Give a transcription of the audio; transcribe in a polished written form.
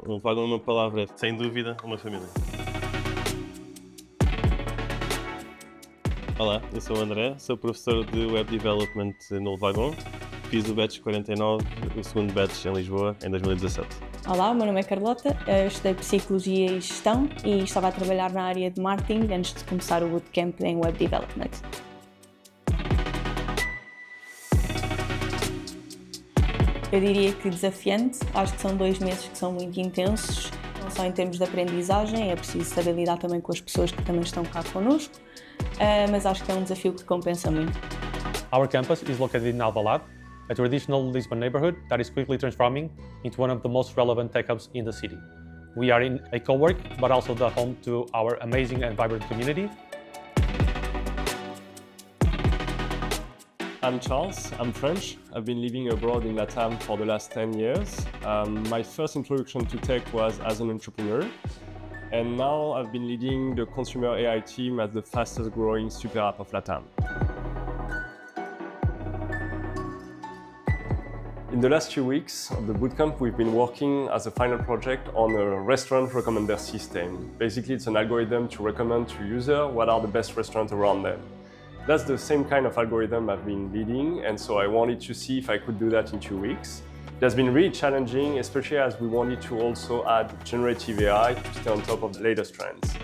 Um Wagon, uma palavra, sem dúvida, uma família. Olá, eu sou o André, sou professor de Web Development no Wagon. Fiz o Batch 49, o segundo Batch em Lisboa, em 2017. Olá, o meu nome é Carlota, eu estudei Psicologia e Gestão e estava a trabalhar na área de Marketing antes de começar o Bootcamp em Web Development. Eu diria que desafiante, acho que são 2 meses que são muito intensos, não só em termos de aprendizagem, é preciso saber lidar também com as pessoas que também estão cá connosco, mas acho que é um desafio que compensa muito. Our campus is located in Alvalade, a traditional Lisbon neighborhood that is quickly transforming into one of the most relevant tech hubs in the city. We are in a co-work, but also the home to our amazing and vibrant community. I'm Charles, I'm French. I've been living abroad in Latam for the last 10 years. My first introduction to tech was as an entrepreneur. And now I've been leading the consumer AI team at the fastest growing super app of Latam. In the last few weeks of the bootcamp, we've been working as a final project on a restaurant recommender system. Basically, it's an algorithm to recommend to users what are the best restaurants around them. That's the same kind of algorithm I've been leading, and so I wanted to see if I could do that in 2 weeks. It has been really challenging, especially as we wanted to also add generative AI to stay on top of the latest trends.